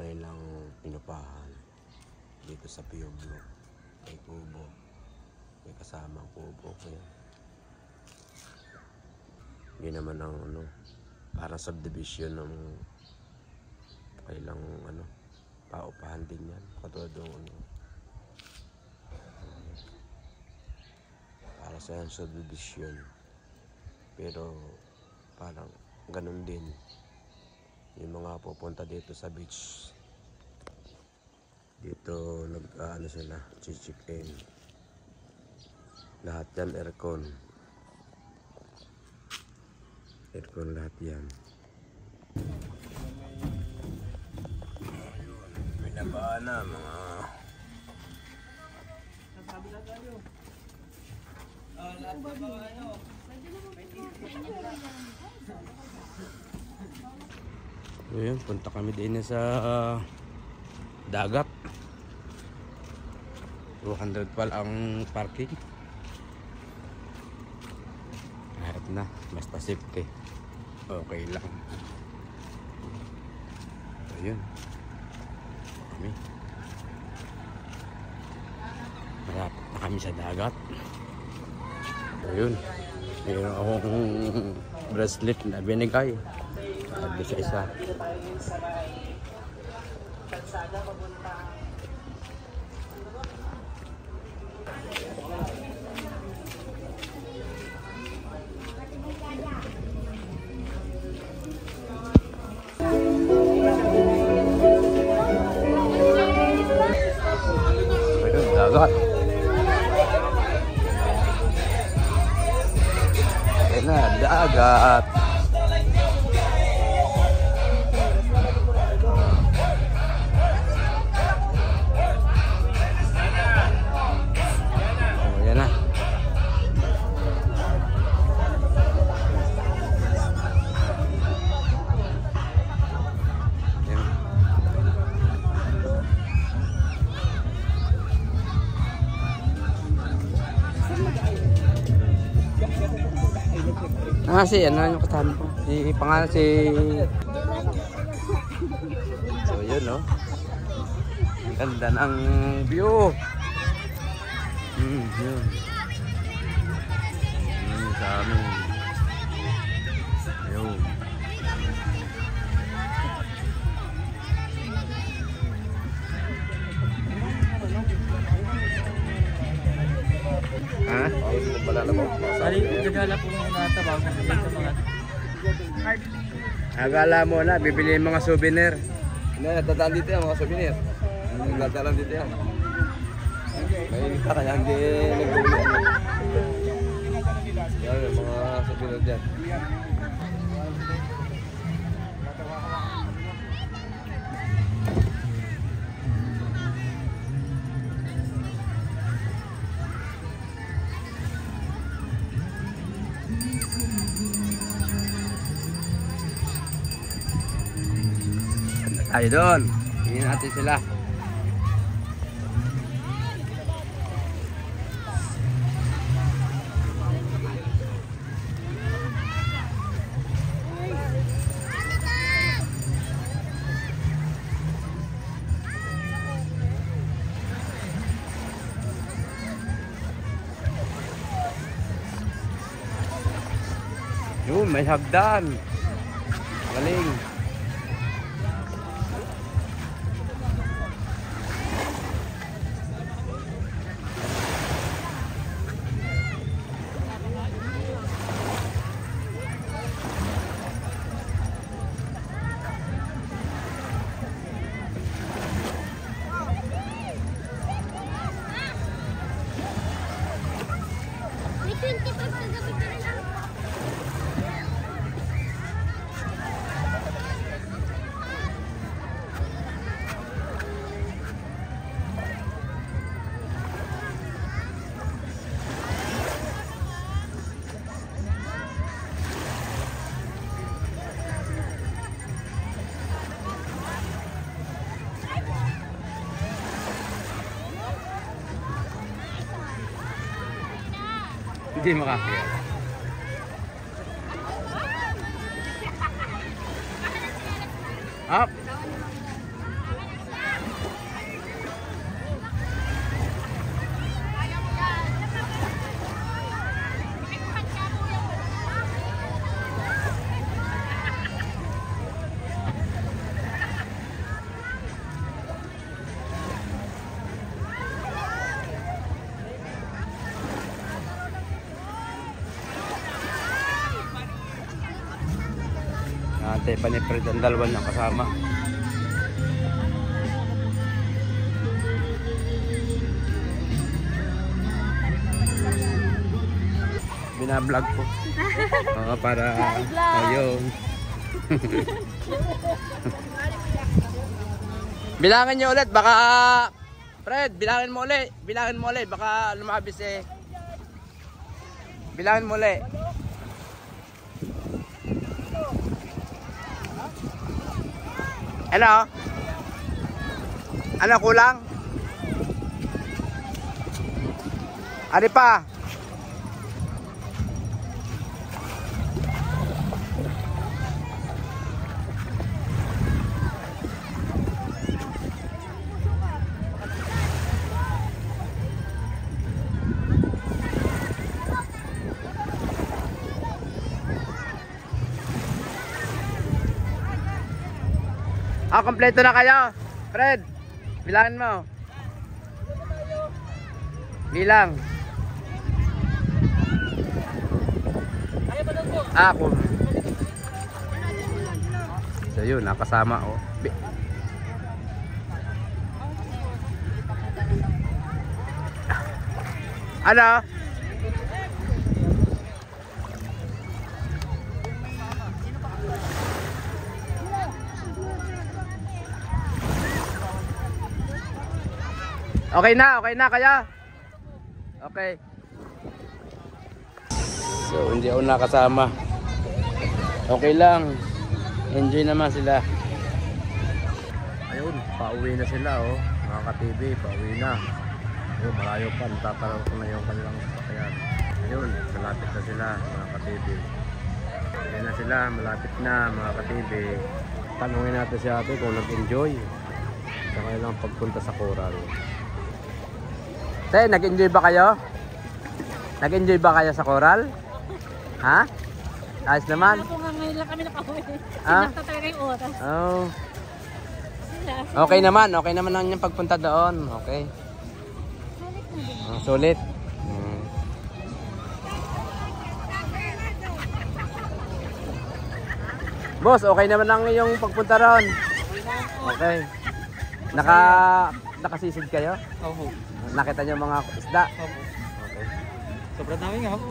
kanilang pinupahan dito sa Pueblo. May kubo, may kasamang kubo. Kaya hindi naman ang parang subdivision ng kailang paupahan din yan. Katulad ng para sa subdivision. Pero parang ganun din yung mga pupunta dito sa beach. Dito sila, chichikin. Lahat yan aircon. Aircon lahat yan. Binabaan na mga nasabi na tayo. Ayun, punta kami din sa dagat. 200 pala ang parking. Kahit na, basta safety. Okay lang. Ayun. Kami. Malapit na kami sa dagat. Ayun. Mayroon akong bracelet na binigay. Sabi sa isa. Ayun, dagat. Ayun na, dagat. Si yung kasama ko. Si pangalan si... So yun ganda ng view. Yun. Sa amin. Yun. Ha? Wala na ba? Sali, gagala po mga natabaw sa mga card. Akala mo na, bibili yung mga souvenir. Hindi, dadaan dito yan, mga souvenir. Dadaan dito yan. May kaya hindi nag-uwi. Yan, yung mga souvenir dyan. Tayo doon. Tingnan natin sila. Yun, may hagdan. Galing. Hindi makakaya. Up! ate, panipred ang dalawa niyang kasama. Binablog po. Oo, para ayun. Bilangin niyo ulit, baka Fred, bilangin mo ulit, baka lumabis eh. Bilangin mo ulit. Ano? Ano kulang? Ano pa? Ah, kompleto na kayo. Fred, bilangin mo. Bilang. Ako. So yun, nakasama oh. Ano? Okay na kaya? Okay. So hindi ako nakasama. Okay lang. Enjoy naman sila. Ayun, pauwi na sila oh. Mga ka-TV, pauwi na. Ayun, malayo pa. Natataraw ko na yung kanilang sasakyan. Ayun, malapit na sila mga ka-TV. Ayun na sila, malapit na mga ka-TV. Tanungin natin si ate kung nag-enjoy sa kanilang pagpunta sa Coral. Te, nag-enjoy ba kayo? Nag-enjoy ba kayo sa Coral? Ha? Ayos naman? Ako nga ngayon lang kami nakauwi. Ah? Sinakta talaga yung oras. Oh. Okay naman ang yung pagpunta doon. Okay. Sulit. Boss, okay naman ang yung pagpunta roon. Okay. Nakasisid kayo? Opo. Nakita niyo mga isda? Opo. Okay. Sobrang dami nga po.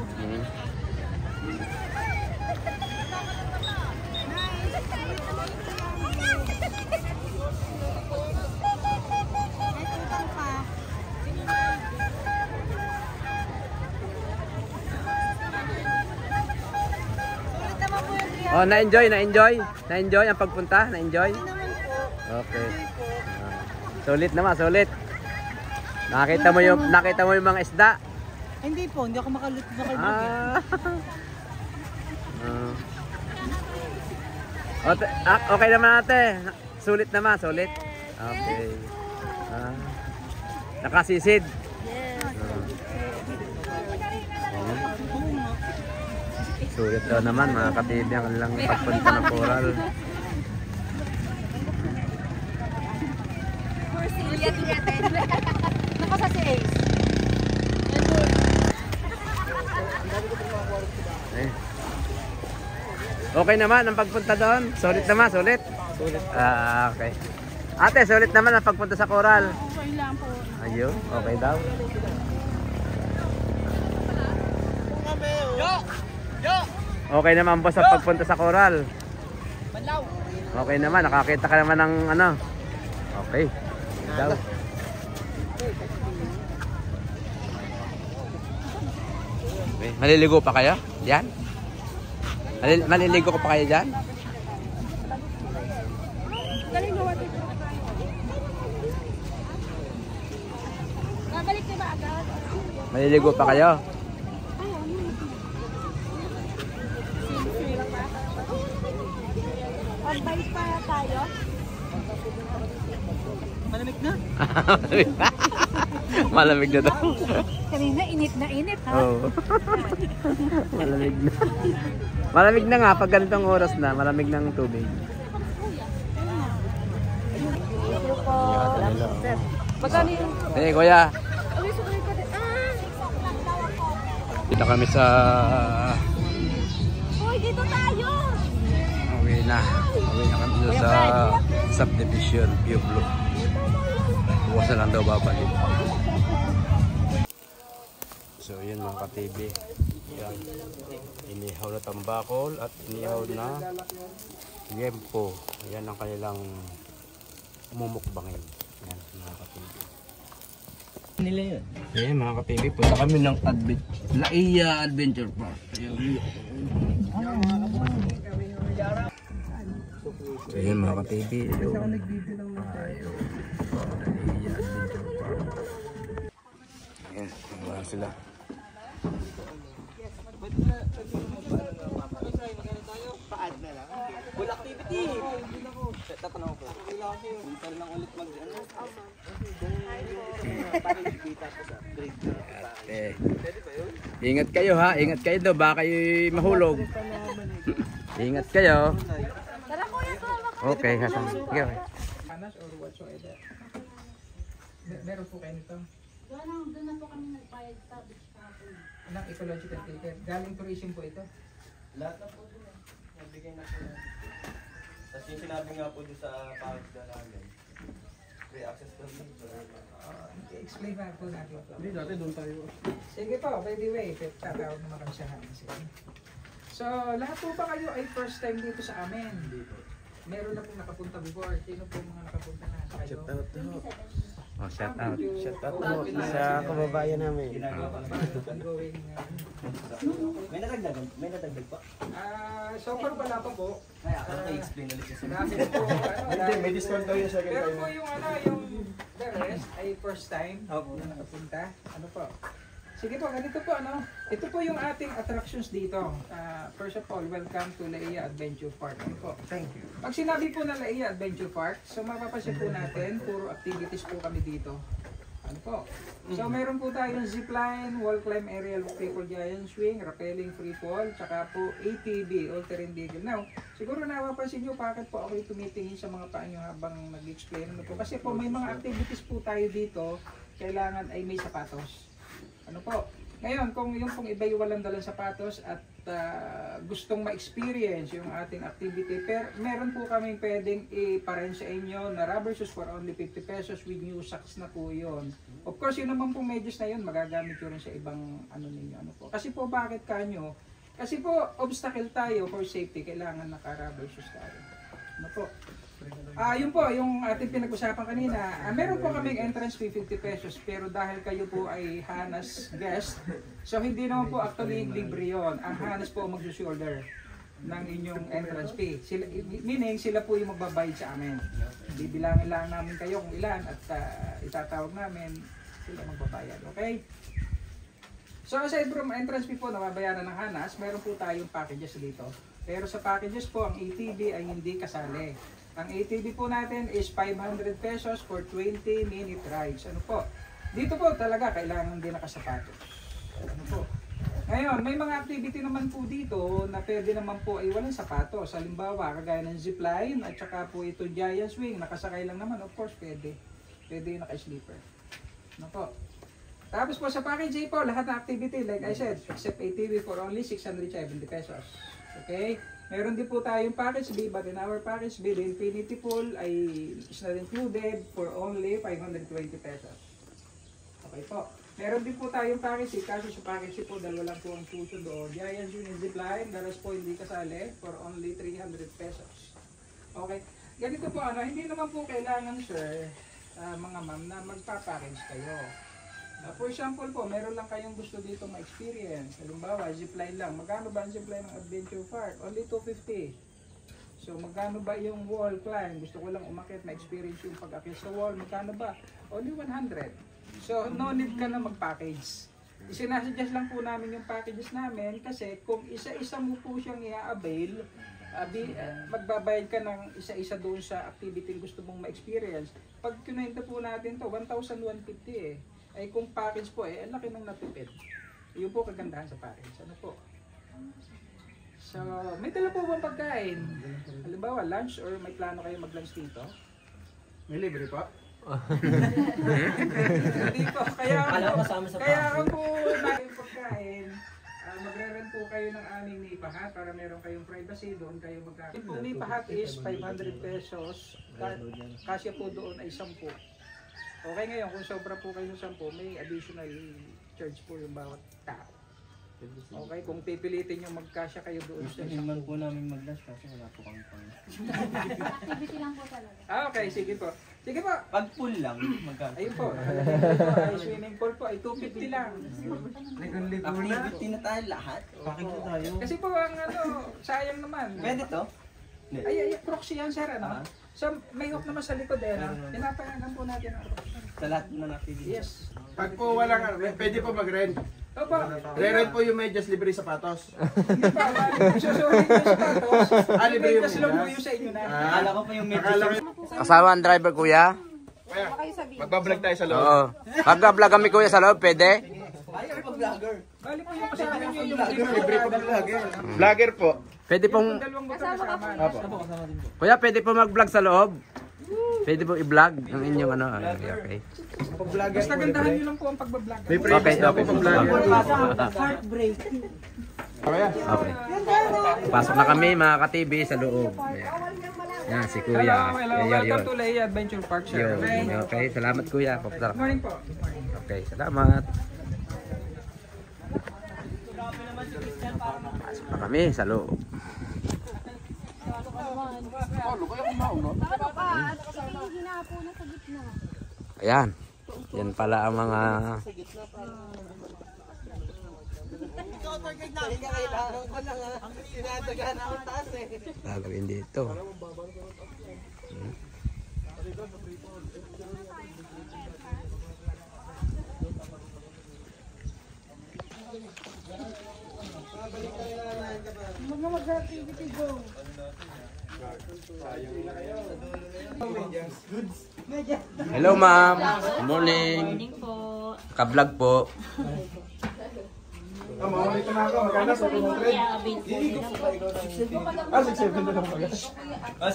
Oh, na-enjoy ang pagpunta? Na-enjoy? Okay. Sulit naman, sulit. Nakita mo yung mga isda? Hindi po, hindi ako makalubog. Okay naman ate. Sulit naman, sulit. Okay. Nakasisid. Yes. Sulit daw naman mga ka-TV ang kanilang pagpunta ng Coral. Nakasa si Ace. Okay naman ang pagpunta doon? Sulit naman, sulit? Sulit. Okay. Ate, sulit naman ang pagpunta sa Coral? Okay lang po. Ayun, okay daw. Okay naman boss ang pagpunta sa Coral? Okay naman, nakakita ka naman ng ano? Okay. Daw. Okay. Maliligo pa kayo? Diyan? Maliligo ko pa kayo dyan? Babalik na ba agad? Maliligo pa kayo? Pag-bike pa tayo? Malamig na. Malamig na daw. Kanina init na init ha? Oo. Malamig na. Malamig na nga pag ganitong oras na, malamig ng tubig. Magkano yung... Hey kuya, Uy, sukay pa din. dito kami sa Uy, dito tayo! uwi na. Uwi na kami doon sa subdivision, Pueblo. Bukas na lang daw babalik. So yun mga ka-TV. Yan. Inihaw na tambakol at inihaw na liempo. Yan ang kanilang mumukbangin. Yan mga ka-TV. Nila yun. Okay mga ka-TV, punta kami ng Laia Adventure Park. So yun mga ka-TV, yung Laia Adventure Park. Ayan, wala sila. Full activity. Tatanong ko. Kailangan ko yung punta lang ulit mag para kita ko sa grade. Pwede ba yun? Ingat kayo ha, ingat kayo daw, baka kayo mahulog. Ingat kayo. Okay, kasama. Sige. Hanas or whatsoever. Meron po kayo nito? Doon na po kami nagbayad sa beach kahapon. Anong ecological ticket? Galing tourism po ito? Lahat na po dun. Nabigay na po. Tapos yung sinabi nga po dun sa package na namin, free access to nature. Explain na po natin ito. Hindi, dati doon tayo. Sige po, by the way, tatawag naman kami sa Hanas. So, lahat po ba kayo ay first time dito sa amin? Dito. Meron na pong nakapunta before. Sino po mga nakapunta na? Kayo? Oh, shout out. Shout out po sa kababayan namin. Ongoing. May nadagdag pa. So far wala pa po. Kaya ako i-explain ulit yung Dami po. Hindi, may discount daw yung second time. Pero po yung the rest ay first time na nakapunta. Ano po? Sige po, ganito po ito po yung ating attractions dito. First of all, welcome to Laia Adventure Park. Ano po? Thank you. Pag sinabi po na Laia Adventure Park, so mapapansin po natin, puro activities po kami dito. Ano po? So meron po tayong zipline, wall climb aerial triple giant swing, rappelling free fall, tsaka po ATV, all terrain vehicle. Now, siguro napapansin nyo bakit po ako tumitingin sa mga paa nyo habang nag-explain. Ano po? Kasi po may mga activities po tayo dito, kailangan ay may sapatos. Ano po? Ngayon, kung yung pong iba'y walang dalang sapatos at gustong ma-experience yung ating activity, meron po kaming pwedeng iparent sa inyo na rubber shoes for only 50 pesos with new socks na po yun. Of course, yun naman pong medyas na yun, magagamit yun rin sa ibang ninyo. Ano po? Kasi po, bakit kanyo? Kasi po, obstacle tayo for safety, kailangan naka-rubber shoes tayo. Ano po? Yun po, yung ating pinag-usapan kanina, meron po kaming entrance fee 50 pesos, pero dahil kayo po ay Hanas guest, so hindi naman po actually libre yun. Ang Hanas po mag-shoulder ng inyong entrance fee. Meaning, sila po yung magbabayad sa amin. Bibilangin lang namin kayo kung ilan at itatawag namin, sila magbabayad. Okay? So aside from entrance fee po na mabayaran ng Hanas, meron po tayong packages dito. Pero sa packages po, ang ATV ay hindi kasali. Ang ATV po natin is 500 pesos for 20-minute rides. Ano po? Dito po talaga kailangan din nakasapatos. Ano po? Ngayon, may mga activity naman po dito na pwede naman po ay walang sapatos. Halimbawa, kagaya ng zipline at saka po ito giant swing. Nakasakay lang naman, of course, pwede. Pwede yung naka-sleeper. Ano po? Tapos po sa package A po, lahat ng activity, like I said, except ATV for only 670 pesos. Okay? Meron din po tayong package B, but in our package B, the infinity pool ay is not included for only 520 pesos. Okay po. Meron din po tayong package C, kasi sa package C po, dalawa lang po ang puso doon. Giant Unit Zipline, the rest po hindi kasali for only 300 pesos. Okay. Ganito po, hindi naman po kailangan, sir, mga ma'am, na magpa-package kayo. For example po, meron lang kayong gusto dito ma-experience. Halimbawa, zipline lang. Magkano ba ang zipline ng Adventure Park? Only 250. So, magkano ba yung wall climb? Gusto ko lang umakyat, ma-experience yung pag-akyat sa wall. Magkano ba? Only 100. So, no need ka na mag-package. Isinasuggest lang po namin yung packages namin kasi kung isa-isa mo po siyang i-avail, magbabayad ka ng isa-isa doon sa activity gusto mong ma-experience. Pag kinuwenta po natin to 1,150 eh. Ay kung package po ang laki ng natipid. Yun po kagandahan sa package. Ano po? So, may dala po bang pagkain? Halimbawa, lunch or may plano kayo mag-lunch dito? May libre po? Hindi po. Kaya ako po na yung pagkain, magre-rent po kayo kayo ng aming nipahat para meron kayong privacy, doon kayo magkakaroon. Yung nipahat is 500 pesos. Kasya po doon ay 10. Okay, ngayon kung sobra po kayo sa 10, may additional charge po yung bawat tao. Okay, kung pipilitin nyo magkasya kayo doon sa Naman po namin mag-dash kasi wala po kami pang. Activity lang po talaga. Okay, sige po. Sige po. Pag pool lang, magkano? Ayun po. Ito ay swimming pool po. Ay 250 lang. Activity na tayo lahat. Bakit na tayo? Kasi po ang sayang naman. Pwede to? Ay, proxy yan, sir, ano? So, may hook naman sa likod, pinapayagan po natin ang proxy. Sa lahat ng activity. Yes. Pag po walang, pwede po mag-rent. Opo. Re-rent po yung medyas libre sapatos. Hindi pa, susuhin yung sapatos. Libre yung Kasi lang po yung sa inyo na. Akala ko pa yung Akala ko Kasama ang driver, kuya? kaya, magbablog tayo sa loob. Oo. Pagka-vlog kami, kuya, sa loob, pwede? ayaw pa vlogger. Bali po yung kasama nyo yung Libre po vlogger. Vlogger po. Pwede pong, dalawang motor kasama. kuya, pwede po mag-vlog sa loob? Pwede po i-vlog ang inyong ano. Okay. Basta gandahan nyo lang po ang pagbablog. May Okay, privacy na po okay. pag vlogger. Kaya, Okay. Pasok na kami, mga ka-TV, sa loob. Ayan. Yan, si kuya. Hello, Yan, welcome yun. to Leia Adventure Park, sir. Yun. Okay, salamat kuya. Good morning po. Okay, salamat. Pasok na kami sa loob. Hinapo na sa gitna. Ayan. Yan pala ang mga gagawin dito. Hello ma'am. Good morning. Morning po. Ka-vlog po. mamamalik na ako. Magkano sa 200? Ah, 670 na lang pala.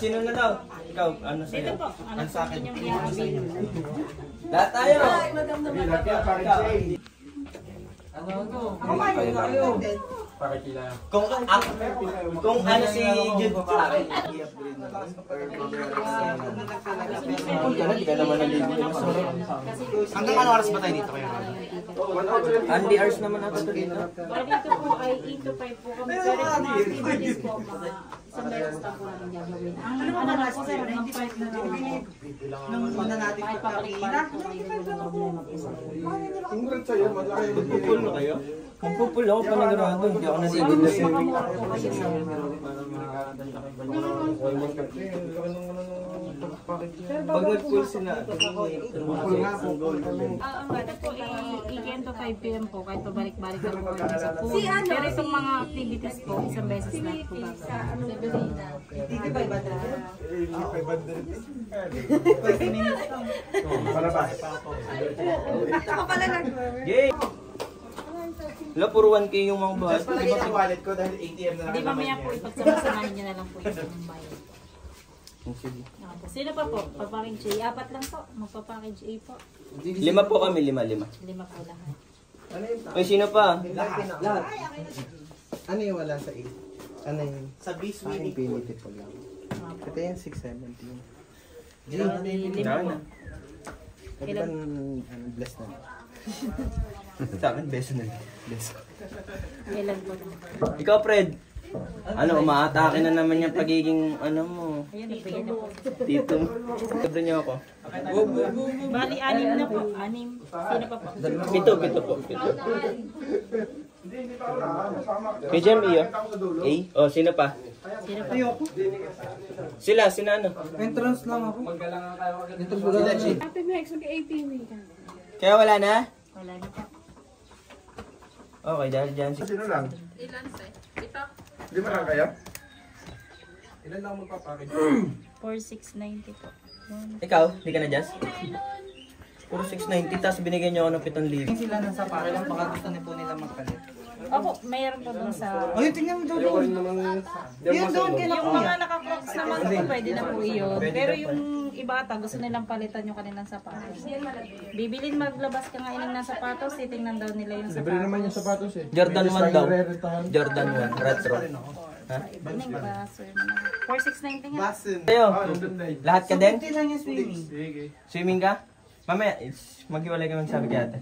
Sino na daw? Ikaw, ano sa'yo? Ito po. Ano sa akin yung Lahat tayo! Lahat yan, parin siya eh. Kung ano si Jude sa akin. Hanggang ano oras ba tayo dito kayo? Andy hours naman natin dito. Bali dito po ay 8 to 5 po kami. Pero yung mga activities po, mga isang beses lang po namin gagawin. Ang ano na po sir, ng part na namin. Kahit papalik-balik po kayo, walang problema po sir. Congrats sa'yo, malaki yung Pupul na kayo? Kung pupul ako, panigurado. Hindi ako nasigod na siya. Makamura po kayo sir. Pag nag-pull sila, Ang bata po ay 8 to 5 p.m. po, kahit pabalik-balik lang po kami sa pool. Pero itong mga activities po, isang beses lang po gagawin. yay! Wala, puro 1K yung mga bahay. Palagi ang wallet ko dahil ATM na lang. Hindi mamaya po ipagsama-samahin niyo na lang po yung bayad. Sino pa po? Papackage A. 4 lang po. Magpapackage A po. 5 po kami, 5. 5 po lahat. May sino pa? Ano yung wala sa 8? Ano yun? Sa beach Aking pinity po lang. Ito yung 617. Wala na. Pwede ba bless na? Sa akin, beso na lang. Ilan po? Ikaw, Fred. Ano, umaatake na naman yung pagiging, ano mo, Ayan, nagbigay na po. tito mo. Sabi niyo ako. Bali, 6 na po. 6. Sino pa po? Pito po. Kay Jem, iyo? A? O, sino pa? Sino pa? Sila, ano? Entrance lang ako. Kaya wala na? Wala na po. Okay, dahil dyan. Sino lang? Hindi mo lang kaya? Ilan lang magpapackage? 4,690 po. Ikaw, hindi ka na Jazz? Puro 690, tapos binigyan niyo ako ng 7,000. Sila nasa pare lang, baka gusto na po nila magpalit. Opo, mayroon po doon sa... Ay, tingnan mo doon. Yun doon, kaya Yung mga naka-crocs naman po, pwede na po iyon. Pero yung iba ata gusto nilang palitan yung kanilang sapatos. Bibilin maglabas ka nga ining ng sapatos, titingnan daw nila yung sapatos. Libre naman yung sapatos eh. Jordan 1 daw. Jordan 1, retro. Ining ba, sir? 4690 nga. Tayo, lahat ka din? Hindi lang yung swimming. Swimming ka? Mamaya, maghiwalay ka sabi kay ate.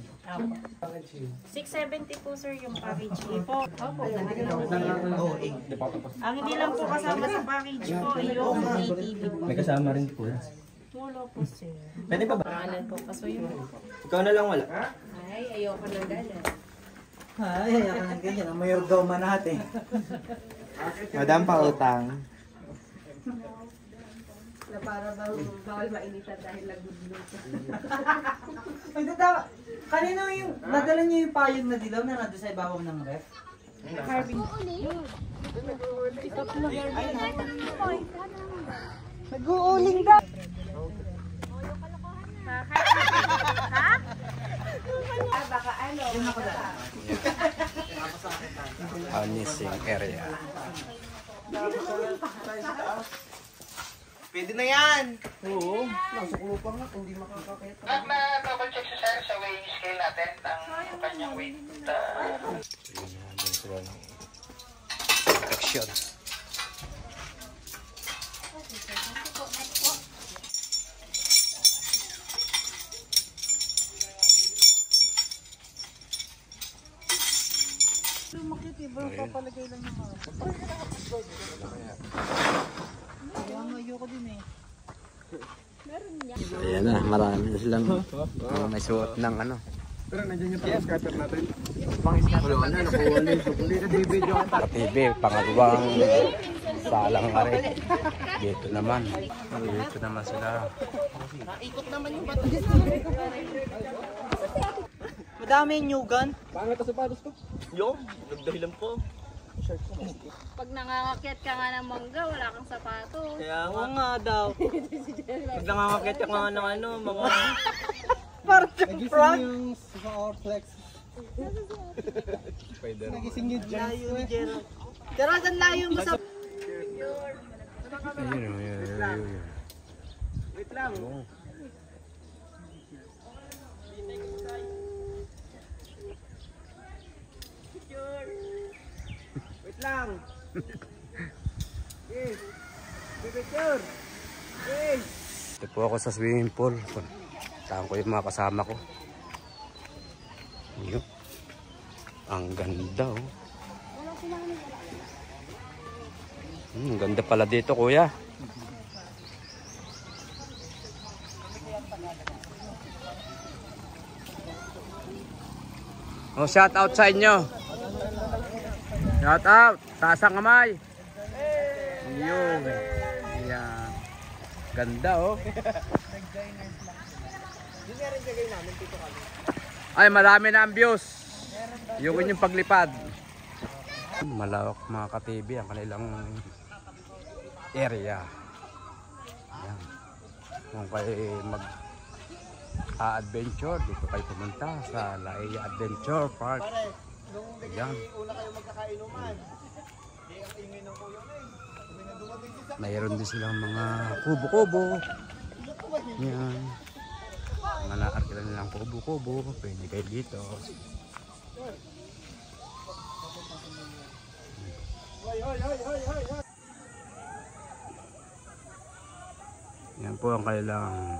670 po sir yung package po. Opo. Oo, Ang hindi lang po kasama sa package po ay yung ATV. May kasama rin po. Wala po sir. Pwede pa ba? Pangalan po pasuyo. Ikaw na lang wala. Ay, ayoko na galit. Ay, ayaw ka ng ganyan. Ang mayordoma natin. Madam pa utang. Na para bawal mainitan dahil nagugluto. Ay, tata, kanino yung, nadala niyo yung payong na dilaw na nandun sa ibabaw ng ref? Nag-uuling daw. Baka ano? Anising area. Pwede na yan! Ma-double-check sa sir sa weighing scale natin ang kanyang weight. Yun na, dun sila ng protection. Ayan na, marami na silang may suot ng ano. Pero nandiyan yung pang-scatter natin. Wala na, nakuha na yung sukli. TV, pangalawang salang ka rin. Dito naman. Dito naman sila. Madami yung new gun. Pangit ang sapatos ko. Yo, nagdahilan po. Pag nangangakyat ka nga ng mangga, wala kang sapatos. Kaya nga daw. Pag nangangakyat ka nga ng ano, mga... Parang yung sa flex. Nagising yung layo ni Gerald. Gerald, ang layo mo sa... Ayun, ayun. Wait lang. Wait lang. Yes. Picture. Yes. Ito po ako sa swimming pool. Tahan ko yung mga kasama ko. Yun. Ang ganda oh. Ang ganda pala dito kuya. Oh, shout out sa inyo. Shout out. Taas ang kamay. Yun. Ayan. Ganda oh. Ay, marami na ang views. Yung paglipad. Malawak mga ka-TV ang kanilang area. Ayan. Kung kayo mag-adventure, dito kayo pumunta sa Laia Adventure Park. Ayan. Mayroon din silang mga kubo-kubo. Ayan. Mga naarkila nilang kubo-kubo. Pwede kayo dito. Yan po ang kailang